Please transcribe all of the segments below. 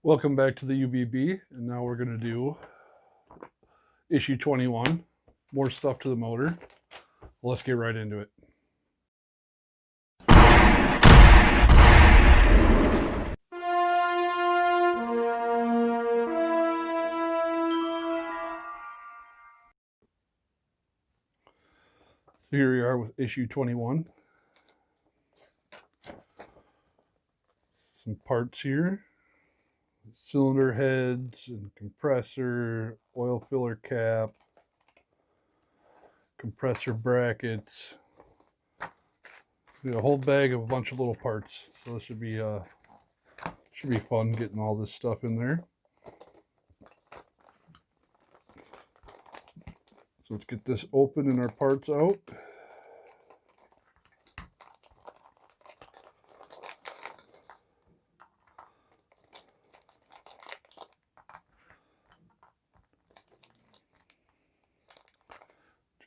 Welcome back to the UBB, and now we're going to do issue 21. More stuff to the motor. Let's get right into it. So here we are with issue 21. Some parts here. Cylinder heads and compressor, oil filler cap, compressor brackets. A whole bag of a bunch of little parts. So this should be fun getting all this stuff in there. So let's get this open and our parts out.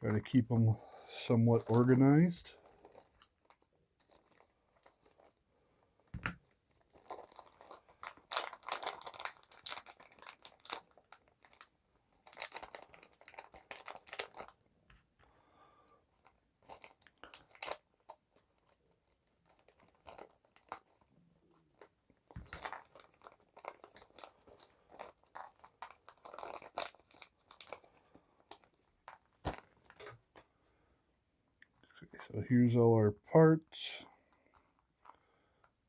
Try to keep them somewhat organized. So here's all our parts.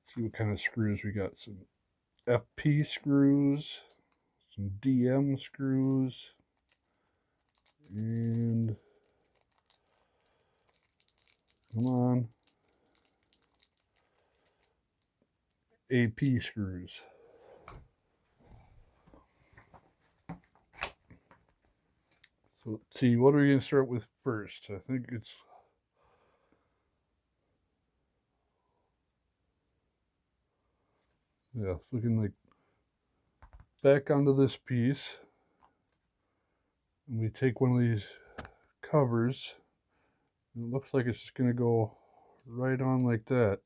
See what kind of screws we got. Some FP screws, some DM screws, and come on, AP screws. So let's see, what are we going to start with first? I think it's it's looking like back onto this piece, and we take one of these covers, and it looks like it's just going to go right on like that.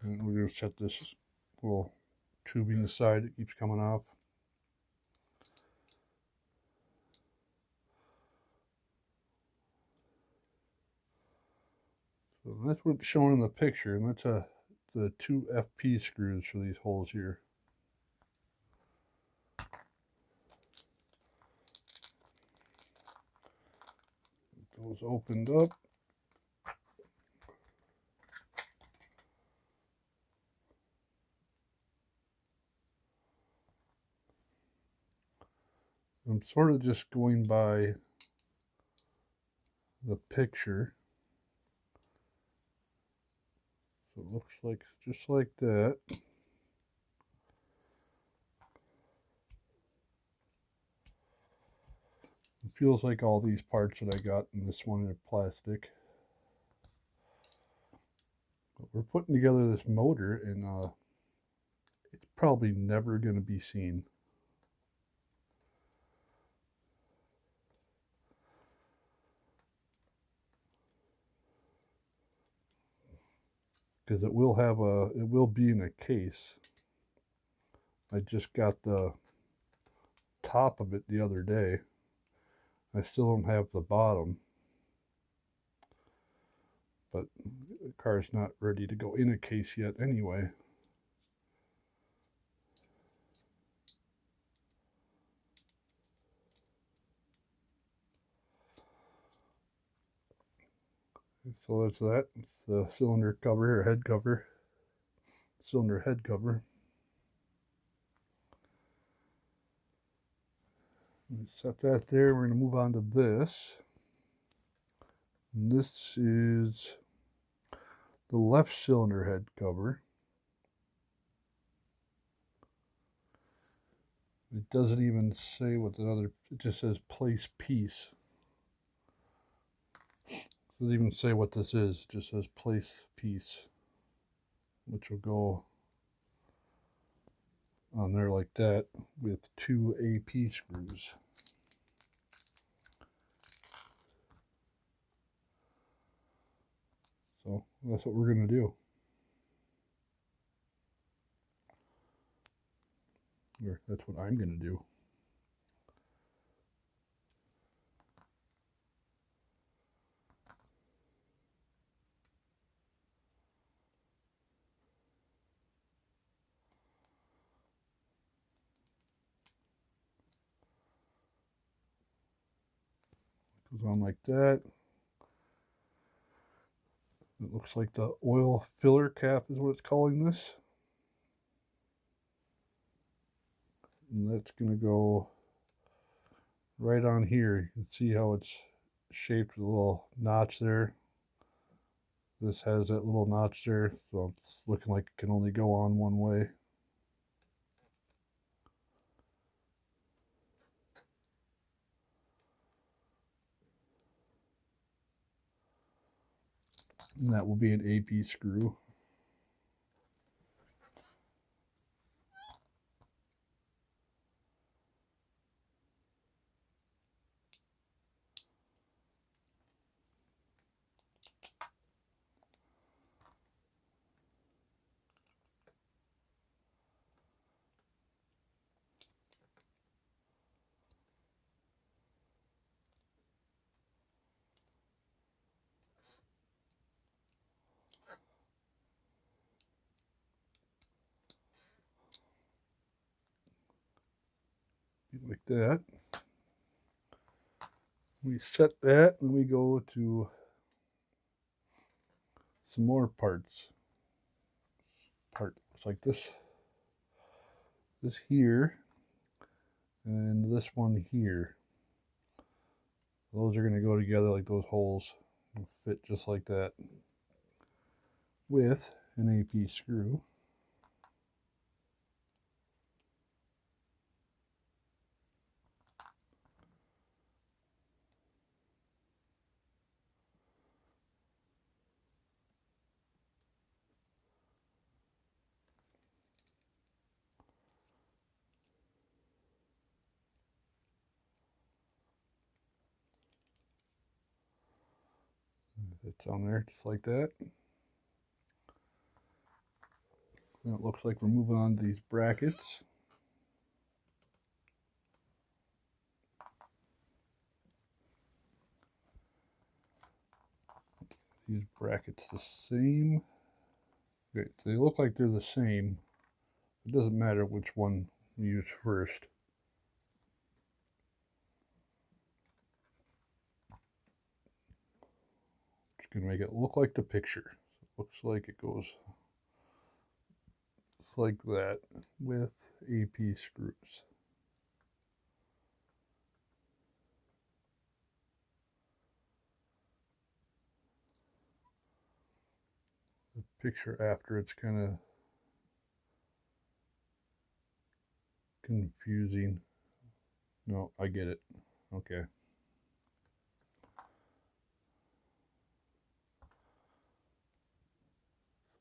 And we're going to set this little tubing aside that keeps coming off. So that's what's shown in the picture, and that's the 2 FP screws for these holes here. Get those opened up. I'm sort of just going by the picture. So it looks like just like that. It feels like all these parts that I got in this one are plastic. But we're putting together this motor, and it's probably never going to be seen. Because it will be in a case. I just got the top of it the other day. I still don't have the bottom, but the car's not ready to go in a case yet anyway. So that's that. It's the cylinder cover or head cover. Cylinder head cover. Set that there. We're going to move on to this. And this is the left cylinder head cover. It doesn't even say what the other, it just says place piece. It doesn't even say what this is, it just says place piece, which will go on there like that with 2 AP screws. So that's what we're going to do. Or that's what I'm going to do. Goes on like that. It looks like the oil filler cap is what it's calling this. And that's going to go right on here. You can see how it's shaped with a little notch there. This has that little notch there, so it's looking like it can only go on one way. And that will be an AP screw. Like that. We set that and we go to some more parts. Part looks like this here, and this one here. Those are going to go together like those holes and fit just like that with an AP screw. It's on there just like that. And it looks like we're moving on to these brackets. These brackets the same. Okay, they look like they're the same. It doesn't matter which one we use first. Just gonna make it look like the picture. So it looks like it goes just like that with AP screws. The picture after it's kind of confusing. No, I get it. Okay.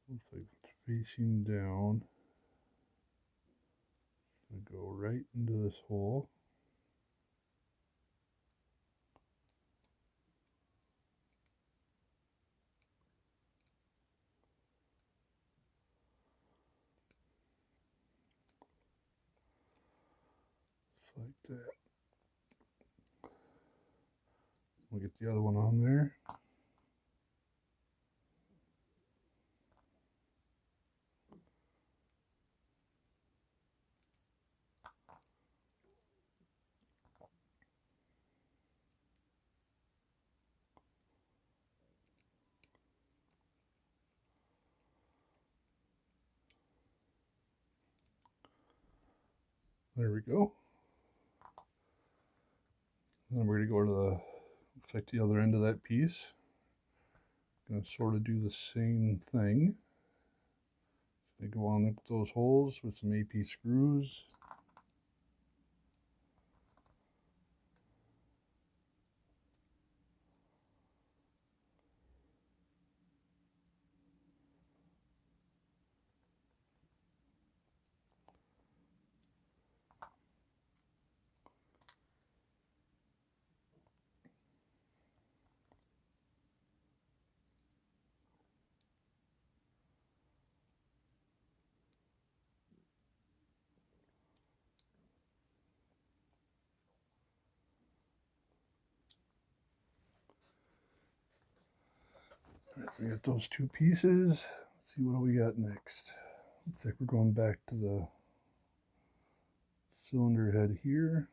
Looks like it's facing down. So go right into this hole. Just like that. We'll get the other one on there. There we go. Then we're going to go to the, looks like the other end of that piece. Going to sort of do the same thing. They go on those holes with some AP screws. We got those two pieces. Let's see what we got next. Looks like we're going back to the cylinder head here.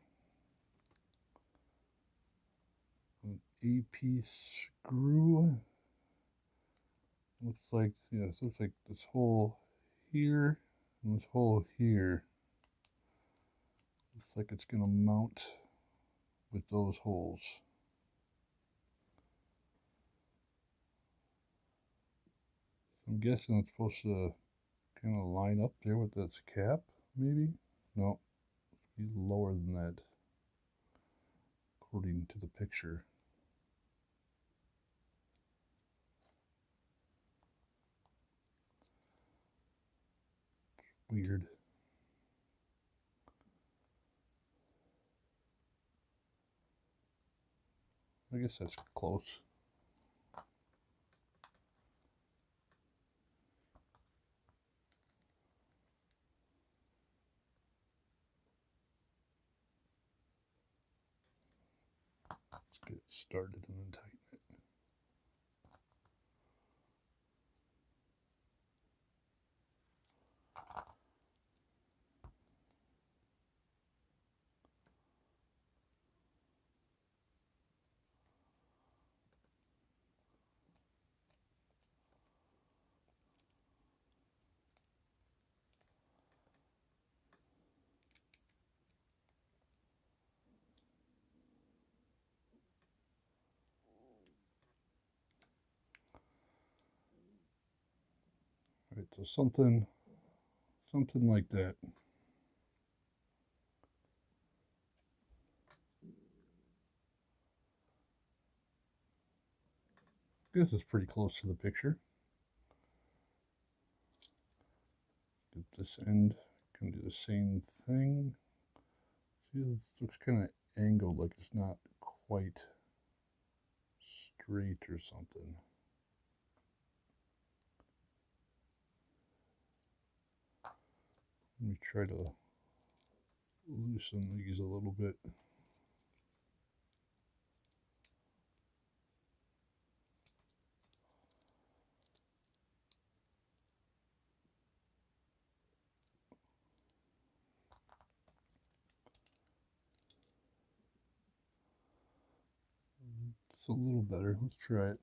An A-piece screw. Looks like, yeah, it looks like this hole here and this hole here. Looks like it's going to mount with those holes. I'm guessing it's supposed to kind of line up there with this cap, maybe? No, be lower than that, according to the picture. Weird. I guess that's close. Let's get it started and then tighten it. Right, so something like that. This is pretty close to the picture. Get this end, can do the same thing. See, it looks kind of angled, like it's not quite straight or something. Let me try to loosen these a little bit. It's a little better. Let's try it.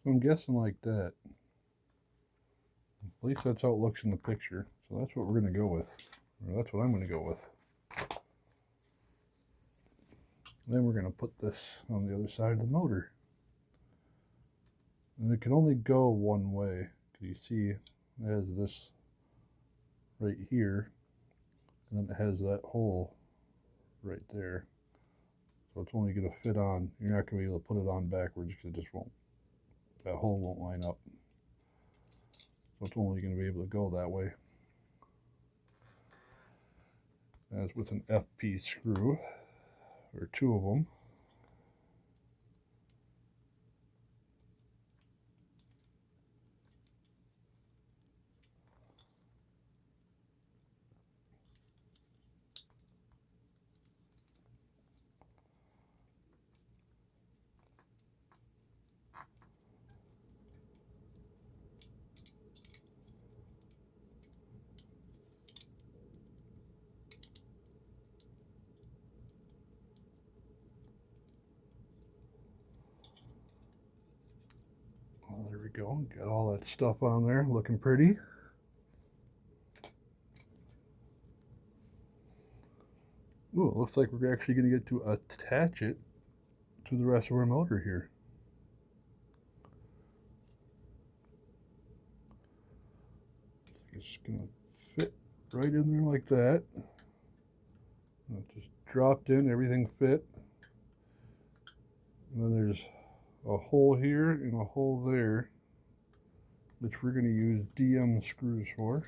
So I'm guessing like that. At least that's how it looks in the picture. So that's what we're going to go with. Or that's what I'm going to go with. Then we're going to put this on the other side of the motor. And it can only go one way. You see it has this right here. And then it has that hole right there. So it's only going to fit on. You're not going to be able to put it on backwards because it just won't. That hole won't line up. So it's only going to be able to go that way. As with an FP screw, or two of them. Well, there we go. Got all that stuff on there, looking pretty. Ooh, it looks like we're actually going to get to attach it to the rest of our motor here. It's just gonna fit right in there like that. It just dropped in, everything fit. And then there's a hole here and a hole there, which we're going to use DM screws for.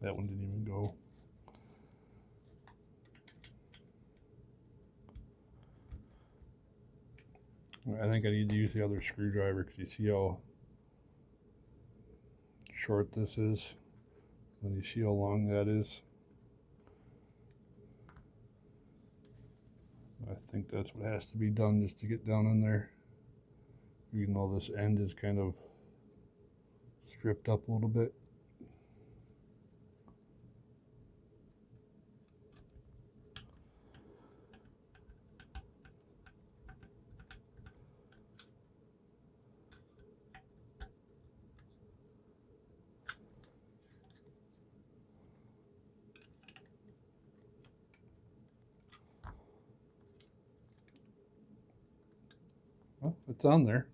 That one didn't even go. I think I need to use the other screwdriver because you see how short this is, and you see how long that is. I think that's what has to be done just to get down in there, even though this end is kind of stripped up a little bit. Well, it's on there.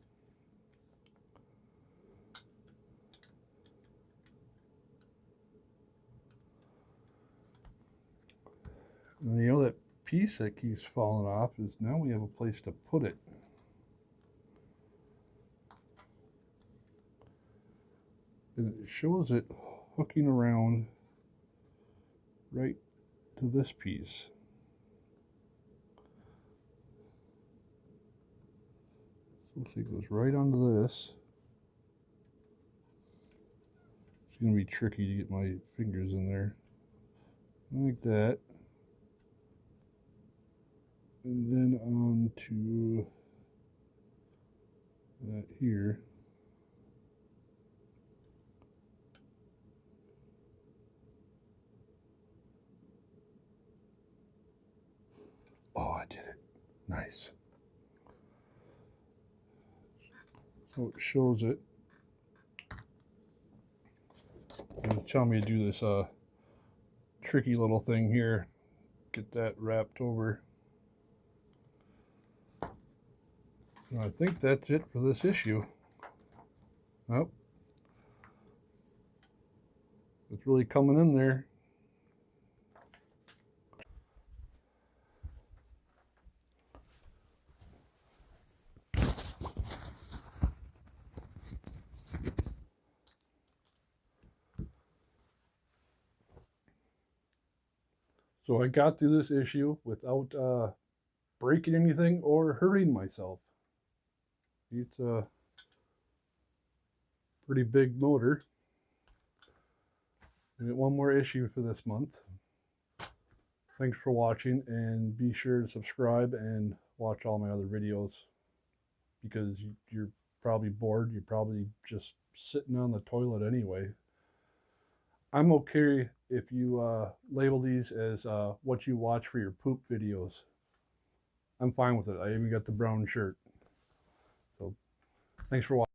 And you know that piece that keeps falling off is now we have a place to put it. And it shows it hooking around right to this piece. So it goes right onto this. It's going to be tricky to get my fingers in there. Like that. And then on to that here. Oh, I did it. Nice. So it shows it. It's telling me to do this tricky little thing here. Get that wrapped over. And I think that's it for this issue. Nope. It's really coming in there. So I got through this issue without breaking anything or hurting myself. It's a pretty big motor. We got one more issue for this month. Thanks for watching, and be sure to subscribe and watch all my other videos, because you're probably bored. You're probably just sitting on the toilet anyway. I'm okay if you label these as what you watch for your poop videos. I'm fine with it. I even got the brown shirt. So thanks for watching.